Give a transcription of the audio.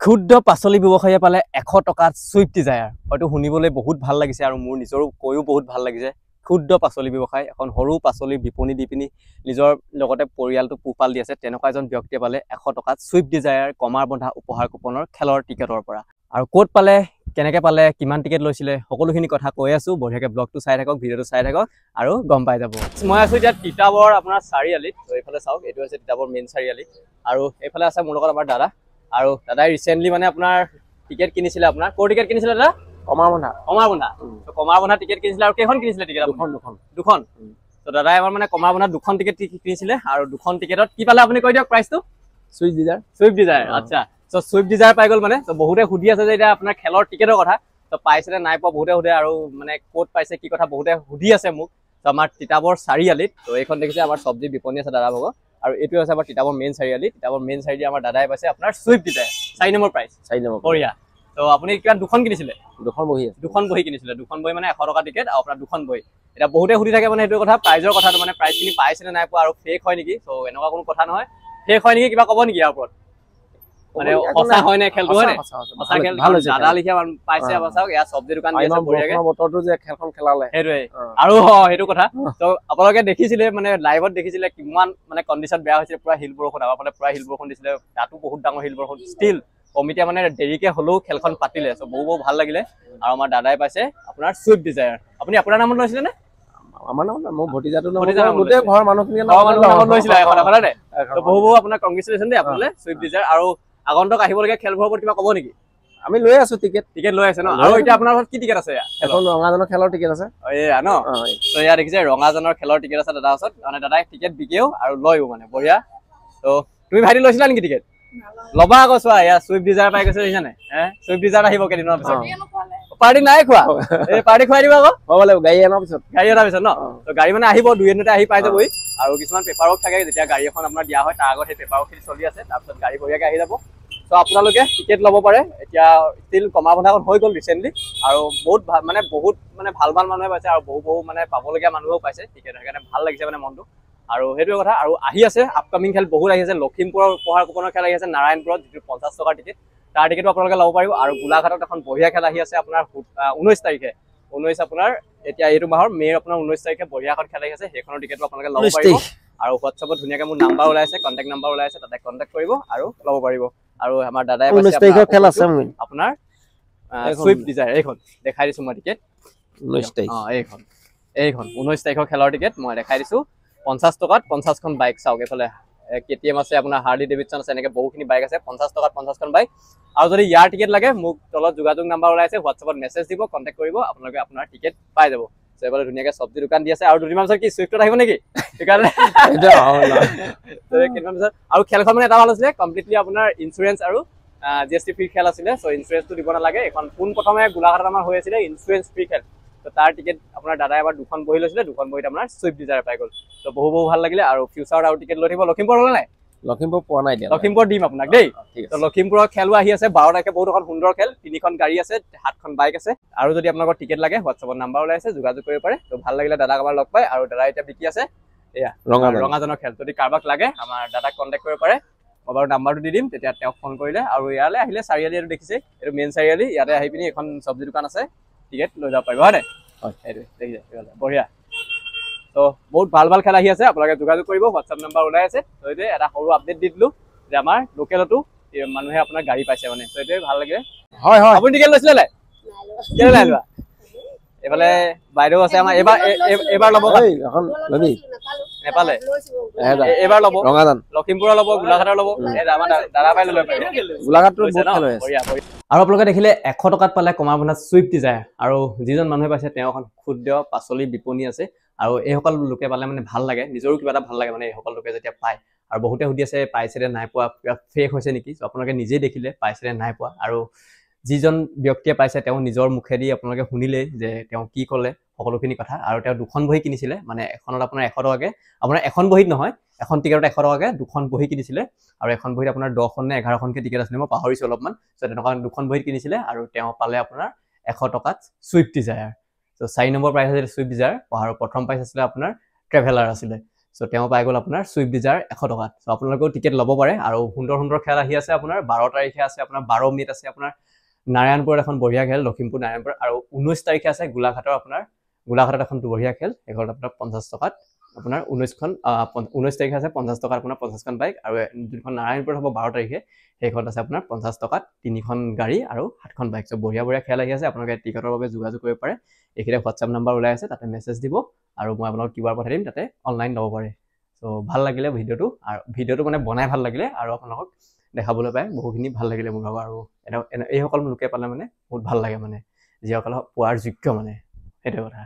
ক্ষুদ্ৰ পাচলি ব্যৱসায়ীয়ে পালে 100 টকাত সুইফ্ট ডিজায়াৰ হয়তো শুনিবলৈ বহুত ভাল লাগিছে আৰু মোৰ নিজৰো কৈও বহুত ভাল লাগিছে ক্ষুদ্ৰ পাচলি ব্যৱসায় এখন সৰু পাচলি বিপণী দি পিনি নিজৰ লগতে পৰিয়ালটো পোহপাল দি আছে তেনেকুৱা এজন ব্যক্তিয়ে পালে 100 টকাত সুইফ্ট ডিজায়াৰ কমাৰ বন্ধা উপহাৰ কুপনৰ খেলৰ টিকেটৰ পৰা আৰু ক'ত পালে কেনেকৈ পালে কিমান টিকেট লৈছিলে সকলোখিনি কথা কৈ আছো বঢ়িয়াকৈ ব্লগটো চাই থাকক ভিডিঅ'টো চাই থাকক আৰু গম পাই যাব মই আছো এতিয়া তিতাবৰ আপোনাৰ চাৰিআলিত তো এইফালে চাওক এইটো হৈছে তিতাবৰ মেইন চাৰিআলি আৰু এইফালে আছে মোৰ লগত আমাৰ দাদা আৰু দাদাই ৰিসেন্টলি মানে আপোনাৰ টিকেট কিনিছিলে আপোনাৰ কোৰ টিকেট কিনিছিলে দাদা কমাৰ বন্ধা টিকেট কিনিছিলে আৰু কেইখন কিনিছিলে টিকেট দুখন তো দাদাই আমাৰ মানে কমাৰ বন্ধা দুখন টিকেট কিনিছিলে আৰু দুখন টিকেটত কি পালে আপুনি কৈ দিয়ক প্ৰাইসটো সুইফ্ট ডিজায়াৰ আচ্ছা সো সুইফ্ট ডিজায়াৰ পাই গল মানে তো বহুতে সুধি আছে যে এটা আপোনাৰ খেলৰ টিকেটৰ কথা তো পাইছে নে নাই পোৱা বহুতে সুধে আৰু মানে কোড পাইছে কি কথা বহুতে সুধি আছে মোক তো আমাৰ তিতাবৰ চাৰিআলিত তো এইখন দেখিছে আমাৰ সবজি বিপণী আছে দাদা ভাগ আৰু এটো আছে আমাৰ তিতাবৰ মেইন চাৰিআলি আমাৰ দাদাই পাইছে আপোনাৰ Swift Dzire 4 number price 4 number বঢ়িয়া তো আপুনি কিমান দুখন কিনিছিলে দুখন বহি কিনিছিলে দুখন বহি মানে 100 টকা টিকেট আৰু আপোনাৰ দুখন বহি এটা বহুতে সুধি থাকে মানে এটো কথা প্ৰাইজৰ কথাটো মানে প্ৰাইস কিনি পাইছে নে নাই পোৱা আৰু ফেক হয় নেকি তো এনেকুৱা কোনো কথা নহয় ফেক হয় নেকি কিবা ক'ব নেকি ইয়াৰ ওপৰত মানে সঁচা হয় নে খেলটো হয় নে সঁচা খেল ভাল হৈছে দাদা লিখা পাইছে আবাসাওক ইয়া সবজি দোকান দি আছে বঢ়িয়াকে বতৰটো যে খেলখন খেলালে হেৰুৱে আৰু হেতু কথা তো আপোনালোকে দেখিছিলে মানে লাইভত দেখিছিলে কিমান মানে কন্ডিশন বেয়া হৈছিল পুৰা হিল বৰষুণ আমাৰ ফালে পুৰা হিল বৰষুণ দিছিলে তাতো বহুত ডাঙৰ হিল বৰষুণ ষ্টিল কমিটিয়ে মানে দেৰিকে হলেও খেলখন পাতিলে সো বহু ভাল লাগিলে আৰু আমাৰ দাদাই পাইছে আপোনাৰ সুইফ্ট ডিজায়াৰ আপুনি আপোনাৰ নামত লৈছিলে নে আমাৰ নাম মোৰ ভতিজাটো নাম গোটে ঘৰ মানুহখিনি নামত লৈছিলে এখন আফালে তো বহু আপোনাৰ কংগ্ৰেচুলেশ্যন দে আপোনালে সুইফ্ট ডিজায়াৰ আৰু আগন্তুক আহিবলগীয়া খেলবোৰৰ ওপৰত কিবা ক'ব নেকি আমি লৈ আছো টিকেট লৈ আছে ন আৰু এটা আপোনাৰ কি টিকেট আছে এখন ৰঙাজনৰ খেলৰ টিকেট আছে এয়া ন তো ইয়া দেখিছে ৰঙাজনৰ খেলৰ টিকেট আছে দাদা ওচৰত মানে দাদাই টিকেট বিকেও আৰু লয়ও মানে বঢ়িয়া তো তুমি ভাইটি লৈছিলা নেকি টিকেট লবা আকৌ চোৱা ইয়া সুইফ্ট ডিজায়াৰ পাই গৈছে জানে সুইফ্ট ডিজায়াৰ আহিব কেদিনৰ পিছত পাৰ্টি নাই খোৱা এই পাৰ্টি খুৱাই দিবা আকৌ হ'ব লাগিব গাড়ী আনাৰ পিছত ন তো গাড়ী মানে আহিব দুই এদিনতে আহি পাই যাবই আৰু কিছুমান পেপাৰক থাকে যেতিয়া গাড়ী এখন আপোনাৰ দিয়া হয় তাৰ আগত সেই পেপাৰখিনি চলি আছে তাৰপিছত গাড়ী বঢ়িয়াকৈ আহি যাব তো আপোনালোকে টিকেট ল'ব পাৰে এতিয়া ষ্টিল কমা বন্ধাখন হৈ গ'ল ৰিসেন্টলি আৰু বহুত ভাল মানুহে পাইছে আৰু বহু মানে পাবলগীয়া মানুহও পাইছে টিকেট সেইকাৰণে ভাল লাগিছে মানে মনটো আৰু সেইটো কথা আৰু আহি আছে আপকামিং খেল বহুত আহি আছে লখিমপুৰৰ উপহাৰ কুপনৰ খেল আহি আছে নাৰায়ণপুৰত যিটো 50 টকাৰ টিকেট তাৰ টিকেটো আপোনালোকে ল'ব পাৰিব আৰু গোলাঘাটত এখন বঢ়িয়া খেল আহি আছে আপোনাৰ 19 তাৰিখে 19 আপোনাৰ এতিয়া এইটো মাহৰ মে'ৰ আপোনাৰ 19 তাৰিখে বঢ়িয়া এখন খেল আহি আছে সেইখনৰ টিকেটো আপোনালোকে ল'ব পাৰিব আৰু হোৱাটছআপত ধুনীয়াকৈ মোৰ নাম্বাৰ ওলাইছে কন্টেক্ট নাম্বাৰ ওলাইছে তাতে কন্টেক্ট কৰিব আৰু ল'ব পাৰিব আৰু আমাৰ দাদাই পাইছে 19 তাৰিখৰ খেল আছে আপোনাৰ সুইফ্ট ডিজায়াৰ এইখন দেখাই দিছো মই টিকেট 19 তাৰিখ এইখন 19 তাৰিখৰ খেলৰ টিকেট মই দেখাই দিছো 50 টকাত 50খন বাইক চাওক এফালে কেটিএম আছে আপোনাৰ হাৰ্লি ডেভিডসন আছে এনেকৈ বহুখিনি বাইক আছে 50 টকাত 50খন বাইক আৰু যদি ইয়াৰ টিকেট লাগে মোক তলত যোগাযোগ নাম্বাৰ ওলাইছে হোৱাটছআপত মেছেজ দিব কন্টেক্ট কৰিব আপোনালোকে আপোনাৰ টিকেট পাই যাব সেবলে ধুনীয়াকৈ সবজি দোকান দি আছে আৰু দুদিনমান পিছত কি সুইফ্টত আহিব নেকি সেইকাৰণে আৰু খেলখন মানে এটা ভাল আছিলে কমপ্লিটলি আপোনাৰ ইঞ্চুৰেঞ্চ আৰু জিএসটি ফ্ৰী খেল আছিলে সো ইঞ্চুৰেঞ্চটো দিব নালাগে এখন পোন প্ৰথমে গোলাঘাটত আমাৰ হৈ আছিলে ইঞ্চুৰেঞ্চ ফ্ৰী খেল তো তাৰ টিকেট আপোনাৰ দাদাই এবাৰ দুখন বহি লৈছিলে দুখন বহিত আপোনাৰ সুইফ্ট ডিজায়াৰ পাই গ'ল তো বহু ভাল লাগিলে আৰু ফিউচাৰত আৰু টিকেট লৈ থাকিব লখিমপুৰ হ'লে নাই লখিমপুৰ পোৱা নাই দিয়া লখিমপুৰ দিম আপোনাক দেই তো লখিমপুৰৰ খেলো আহি আছে 12 তাৰিখে বহুত এখন সুন্দৰ খেল 3খন গাড়ী আছে 7খন বাইক আছে আৰু যদি আপোনালোকৰ টিকেট লাগে হোৱাটছআপত নাম্বাৰ ওলাইছে যোগাযোগ কৰিব পাৰে তো ভাল লাগিলে দাদাক এবাৰ লগ পাই আৰু দাদা এতিয়া বিকি আছে এয়া ৰঙাজনৰ খেল যদি কাৰোবাক লাগে আমাৰ দাদাক কন্টেক্ট কৰিব পাৰে মই বাৰু নাম্বাৰটো দি দিম তেতিয়া তেওঁক ফোন কৰিলে আৰু ইয়ালৈ আহিলে চাৰিআলি আৰু দেখিছে এইটো মেইন চাৰিআলি ইয়াতে আহি পিনি এখন সবজি দোকান আছে টিকেট লৈ যাব পাৰিব হয়নে এইটো দেখিছে বঢ়িয়া তো বহুত ভাল খেল আহি আছে আপোনালোকে যোগাযোগ কৰিব হোৱাটছআপ নাম্বাৰ ওলাই আছে তো এইটো এটা সৰু আপডেট দি দিলো যে আমাৰ লোকেলতো মানুহে আপোনাৰ গাড়ী পাইছে মানে তো এইটোৱে ভাল লাগে হয় আপুনি টিকেট লৈছিলে নাই কেলে নাই লোৱা এফালে বাইদেউ আছে আমাৰ এবাৰ ল'ব এখন লবি নেপালে এবাৰ ল'ব ৰঙাজান লখিমপুৰৰ ল'ব গোলাঘাটৰ ল'ব আমাৰ দাদা পাই লৈ পাৰিব গোলাঘাটৰ বহুত খেল হৈ আছে আৰু আপোনালোকে দেখিলে 100 টকাত পালে কমাৰ বন্ধা সুইফ্ট ডিজায়াৰ আৰু যিজন মানুহে পাইছে তেওঁ এখন ক্ষুদ্ৰ পাচলি বিপণী আছে আৰু এইসকল লোকে পালে মানে ভাল লাগে নিজৰো কিবা এটা ভাল লাগে মানে এইসকল লোকে যেতিয়া পায় আৰু বহুতে সুধি আছে পাইছে নে নাই পোৱা ফেক হৈছে নেকি আপোনালোকে নিজেই দেখিলে পাইছে নে নাই পোৱা আৰু যিজন ব্যক্তিয়ে পাইছে তেওঁ নিজৰ মুখেদি আপোনালোকে শুনিলে যে তেওঁ কি ক'লে সকলোখিনি কথা আৰু তেওঁ দুখন বহি কিনিছিলে মানে এখনত আপোনাৰ 100 টকাকে আপোনাৰ এখন বহিত নহয় এখন টিকেটত 100 টকাকে দুখন বহি কিনিছিলে আৰু এখন বহিত আপোনাৰ 10খন নে 11খনকে টিকেট আছিল মই পাহৰিছো অলপমান সো তেনেকুৱা দুখন বহিত কিনিছিলে আৰু তেওঁ পালে আপোনাৰ 100 টকাত সুইফ্ট ডিজায়াৰ তো 4 নম্বৰ প্ৰাইস আছিল সুইফ্ট ডিজায়াৰ আৰু প্ৰথম প্ৰাইস আছিল আপোনাৰ ট্ৰেভেলাৰ আছিল চ' তেওঁ পাই গ'ল আপোনাৰ চুইফ্ট ডিজাৰ 100 টকাত। চ' আপোনালোকেও টিকেট ল'ব পাৰে। আৰু সুন্দৰ সুন্দৰ খেল আহি আছে আপোনাৰ 12 তাৰিখে আছে আপোনাৰ 12 মে'ত আছে আপোনাৰ নাৰায়ণপুৰত এখন বঢ়িয়া খেল, লখিমপুৰ নাৰায়ণপুৰ। আৰু 19 তাৰিখে আছে গোলাঘাটৰ আপোনাৰ গোলাঘাটত এখন বঢ়িয়া খেল, সেইখন আপোনাৰ 50 টকাত আপোনাৰ 19 তাৰিখে আছে 50 টকাত আপোনাৰ 50খন বাইক। আৰু যোনখন নাৰায়ণপুৰত হ'ব 12 তাৰিখে সেইখন আছে আপোনাৰ 50 টকাত 3খন গাড়ী আৰু 7খন বাইক। চ' বঢ়িয়া বঢ়িয়া খেল আহি আছে, আপোনালোকে টিকটৰ বাবে যোগাযোগ কৰিব পাৰে। এইখিনিতে হোৱাটছআপ নাম্বাৰ ওলাই আছে, তাতে মেছেজ দিব আৰু মই আপোনালোকক কিউ আৰ পঠাই দিম, তাতে অনলাইন ল'ব পাৰে। চ' ভাল লাগিলে ভিডিঅ'টো, আৰু ভিডিঅ'টো মানে বনাই ভাল লাগিলে আৰু আপোনালোকক দেখাবলৈ পাই বহুখিনি ভাল লাগিলে মোৰ ভাগৰ। আৰু এইসকল লোকে পালে মানে বহুত ভাল লাগে মানে, যিসকল পোৱাৰ যোগ্য মানে, সেইটোৱে কথা।